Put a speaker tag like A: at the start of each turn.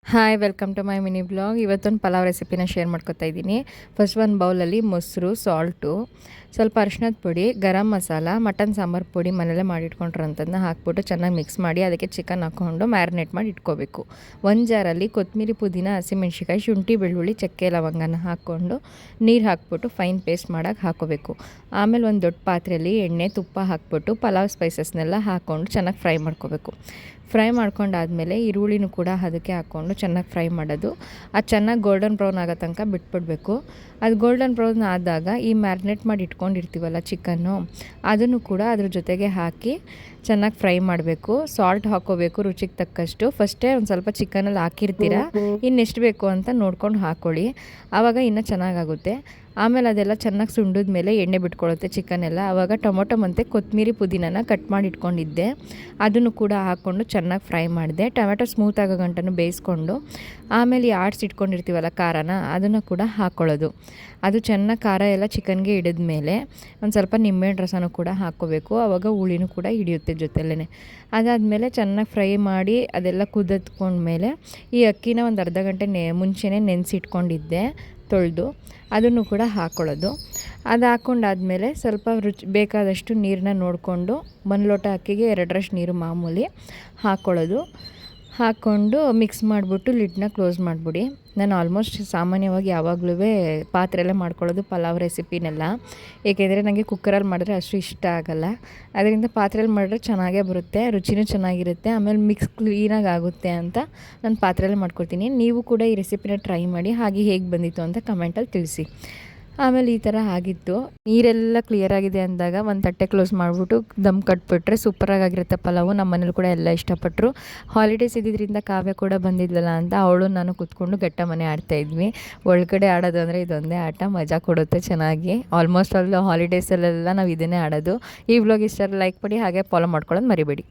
A: Hi welcome to my mini blog. ಇವತ್ತೊಂದು ಪಲಾವ್ ರೆಸಿಪಿನ share ಮಾಡ್ಕೊತಾ ಇದ್ದೀನಿ. ಫಸ್ಟ್ ಒಂದು ಬೌಲಲ್ಲಿ ಮೊಸರು, ಸಾಲ್ಟು, ಸ್ವಲ್ಪ ಅರಿಶಿಣದ ಪುಡಿ, ಗರಂ ಮಸಾಲ, ಮಟನ್ ಸಾಂಬಾರು ಪುಡಿ ಮನೆಯಲ್ಲೇ ಮಾಡಿಟ್ಕೊಂಡಿರೋಂಥದ್ದನ್ನ ಹಾಕ್ಬಿಟ್ಟು ಚೆನ್ನಾಗಿ ಮಿಕ್ಸ್ ಮಾಡಿ ಅದಕ್ಕೆ ಚಿಕನ್ ಹಾಕ್ಕೊಂಡು ಮ್ಯಾರಿನೇಟ್ ಮಾಡಿ ಇಟ್ಕೋಬೇಕು. ಒಂದು ಜಾರಲ್ಲಿ ಕೊತ್ತಂಬರಿ, ಪುದೀನ, ಹಸಿಮೆಣ್ಸಿಕಾಯಿ, ಶುಂಠಿ, ಬೆಳ್ಳುಳ್ಳಿ, ಚಕ್ಕೆ, ಲವಂಗನ ಹಾಕ್ಕೊಂಡು ನೀರು ಹಾಕ್ಬಿಟ್ಟು ಫೈನ್ ಪೇಸ್ಟ್ ಮಾಡೋಕೆ ಹಾಕೋಬೇಕು. ಆಮೇಲೆ ಒಂದು ದೊಡ್ಡ ಪಾತ್ರೆಯಲ್ಲಿ ಎಣ್ಣೆ, ತುಪ್ಪ ಹಾಕ್ಬಿಟ್ಟು ಪಲಾವ್ ಸ್ಪೈಸಸ್ನೆಲ್ಲ ಹಾಕ್ಕೊಂಡು ಚೆನ್ನಾಗಿ ಫ್ರೈ ಮಾಡ್ಕೋಬೇಕು. ಫ್ರೈ ಮಾಡ್ಕೊಂಡಾದಮೇಲೆ ಈರುಳ್ಳಿನೂ ಕೂಡ ಅದಕ್ಕೆ ಹಾಕ್ಕೊಂಡು ಚೆನ್ನಾಗಿ ಫ್ರೈ ಮಾಡೋದು. ಅದು ಚೆನ್ನಾಗಿ ಗೋಲ್ಡನ್ ಬ್ರೌನ್ ಆಗೋ ತನಕ ಬಿಟ್ಬಿಡಬೇಕು. ಅದು ಗೋಲ್ಡನ್ ಬ್ರೌನ್ ಆದಾಗ ಈ ಮ್ಯಾರಿನೇಟ್ ಮಾಡಿ ಇಟ್ಕೊಂಡಿರ್ತೀವಲ್ಲ ಚಿಕನ್ನು, ಅದನ್ನು ಕೂಡ ಅದ್ರ ಜೊತೆಗೆ ಹಾಕಿ ಚೆನ್ನಾಗಿ ಫ್ರೈ ಮಾಡಬೇಕು. ಸಾಲ್ಟ್ ಹಾಕ್ಕೋಬೇಕು ರುಚಿಗೆ ತಕ್ಕಷ್ಟು. ಫಸ್ಟೇ ಒಂದು ಸ್ವಲ್ಪ ಚಿಕನಲ್ಲಿ ಹಾಕಿರ್ತೀರ, ಇನ್ನೆಷ್ಟು ಬೇಕು ಅಂತ ನೋಡ್ಕೊಂಡು ಹಾಕ್ಕೊಳ್ಳಿ, ಆವಾಗ ಇನ್ನೂ ಚೆನ್ನಾಗಾಗುತ್ತೆ. ಆಮೇಲೆ ಅದೆಲ್ಲ ಚೆನ್ನಾಗಿ ಸುಂಡಿದ ಮೇಲೆ ಎಣ್ಣೆ ಬಿಟ್ಕೊಳ್ಳುತ್ತೆ ಚಿಕನೆಲ್ಲ. ಆವಾಗ ಟೊಮೊಟೊ ಮತ್ತು ಕೊತ್ತಂಬರಿ, ಪುದೀನನ ಕಟ್ ಮಾಡಿ ಇಟ್ಕೊಂಡಿದ್ದೆ, ಅದನ್ನು ಕೂಡ ಹಾಕ್ಕೊಂಡು ಚೆನ್ನಾಗಿ ಫ್ರೈ ಮಾಡಿದೆ. ಟೊಮೆಟೊ ಸ್ಮೂತ್ ಆಗೋ ಗಂಟನ್ನು ಬೇಯಿಸ್ಕೊಂಡು ಆಮೇಲೆ ಆಡಿಸಿಟ್ಕೊಂಡಿರ್ತೀವಲ್ಲ ಖಾರನ, ಅದನ್ನು ಕೂಡ ಹಾಕ್ಕೊಳ್ಳೋದು. ಅದು ಚೆನ್ನಾಗಿ ಖಾರ ಎಲ್ಲ ಚಿಕನ್ಗೆ ಹಿಡಿದ ಮೇಲೆ ಒಂದು ಸ್ವಲ್ಪ ನಿಂಬೆಹಣ್ಣು ರಸನೂ ಕೂಡ ಹಾಕ್ಕೋಬೇಕು. ಆವಾಗ ಹುಳಿನೂ ಕೂಡ ಹಿಡಿಯುತ್ತೆ ಜೊತೆಲೇ. ಅದಾದಮೇಲೆ ಚೆನ್ನಾಗಿ ಫ್ರೈ ಮಾಡಿ ಅದೆಲ್ಲ ಕುದಿದ್ಕೊಂಡ್ಮೇಲೆ ಈ ಅಕ್ಕಿನ ಒಂದು ಅರ್ಧ ಗಂಟೆ ಮುಂಚೆನೇ ನೆನೆಸಿಟ್ಕೊಂಡಿದ್ದೆ ತೊಳೆದು, ಅದನ್ನು ಕೂಡ ಹಾಕ್ಕೊಳ್ಳೋದು. ಅದು ಹಾಕ್ಕೊಂಡಾದ್ಮೇಲೆ ಸ್ವಲ್ಪ ಬೇಕಾದಷ್ಟು ನೀರನ್ನ ನೋಡಿಕೊಂಡು 1 ಲೋಟ ಅಕ್ಕಿಗೆ 2ರಷ್ಟು ನೀರು ಮಾಮೂಲಿ ಹಾಕ್ಕೊಳ್ಳೋದು. ಹಾಕ್ಕೊಂಡು ಮಿಕ್ಸ್ ಮಾಡಿಬಿಟ್ಟು ಲಿಡ್ನ ಕ್ಲೋಸ್ ಮಾಡಿಬಿಡಿ. ನಾನು ಆಲ್ಮೋಸ್ಟ್ ಸಾಮಾನ್ಯವಾಗಿ ಯಾವಾಗಲೂ ಪಾತ್ರೆಯಲ್ಲೇ ಮಾಡ್ಕೊಳ್ಳೋದು ಪಲಾವ್ ರೆಸಿಪಿನೆಲ್ಲ, ಏಕೆಂದರೆ ನನಗೆ ಕುಕ್ಕರಲ್ಲಿ ಮಾಡಿದ್ರೆ ಅಷ್ಟು ಇಷ್ಟ ಆಗೋಲ್ಲ. ಅದರಿಂದ ಪಾತ್ರೆಯಲ್ಲಿ ಮಾಡಿದ್ರೆ ಚೆನ್ನಾಗೇ ಬರುತ್ತೆ, ರುಚಿನೂ ಚೆನ್ನಾಗಿರುತ್ತೆ, ಆಮೇಲೆ ಮಿಕ್ಸ್ ಕ್ಲೀನಾಗಿ ಆಗುತ್ತೆ ಅಂತ ನಾನು ಪಾತ್ರೆಯಲ್ಲೇ ಮಾಡ್ಕೊಳ್ತೀನಿ. ನೀವು ಕೂಡ ಈ ರೆಸಿಪಿನ ಟ್ರೈ ಮಾಡಿ, ಹಾಗೆ ಹೇಗೆ ಬಂದಿತ್ತು ಅಂತ ಕಮೆಂಟಲ್ಲಿ ತಿಳಿಸಿ. ಆಮೇಲೆ ಈ ಥರ ಆಗಿತ್ತು. ನೀರೆಲ್ಲ ಕ್ಲಿಯರ್ ಆಗಿದೆ ಅಂದಾಗ ಒಂದು ತಟ್ಟೆ ಕ್ಲೋಸ್ ಮಾಡಿಬಿಟ್ಟು ದಮ್ ಕಟ್ಬಿಟ್ರೆ ಸೂಪರಾಗಿರುತ್ತೆ ಪಲಾವು. ನಮ್ಮ ಮನೇಲಿ ಕೂಡ ಎಲ್ಲ ಇಷ್ಟಪಟ್ಟರು. ಹಾಲಿಡೇಸ್ ಇದ್ದಿದ್ದರಿಂದ ಕಾವ್ಯ ಕೂಡ ಬಂದಿದ್ಲಲ್ಲ ಅಂತ ಅವಳು ನಾನು ಕೂತ್ಕೊಂಡು ಗಟ್ಟ ಮನೆ ಆಡ್ತಾಯಿದ್ವಿ. ಒಳಗಡೆ ಆಡೋದು ಅಂದರೆ ಇದೊಂದೇ ಆಟ, ಮಜಾ ಕೊಡುತ್ತೆ ಚೆನ್ನಾಗಿ. ಆಲ್ಮೋಸ್ಟ್ ಅಲ್ಲಿ ಹಾಲಿಡೇಸಲ್ಲೆಲ್ಲ ನಾವು ಇದನ್ನೇ ಆಡೋದು. ಈ ವ್ಲಾಗ್ ಇಷ್ಟ ಲೈಕ್ ಮಾಡಿ, ಹಾಗೆ ಫಾಲೋ ಮಾಡ್ಕೊಳ್ಳೋದು ಮರಿಬೇಡಿ.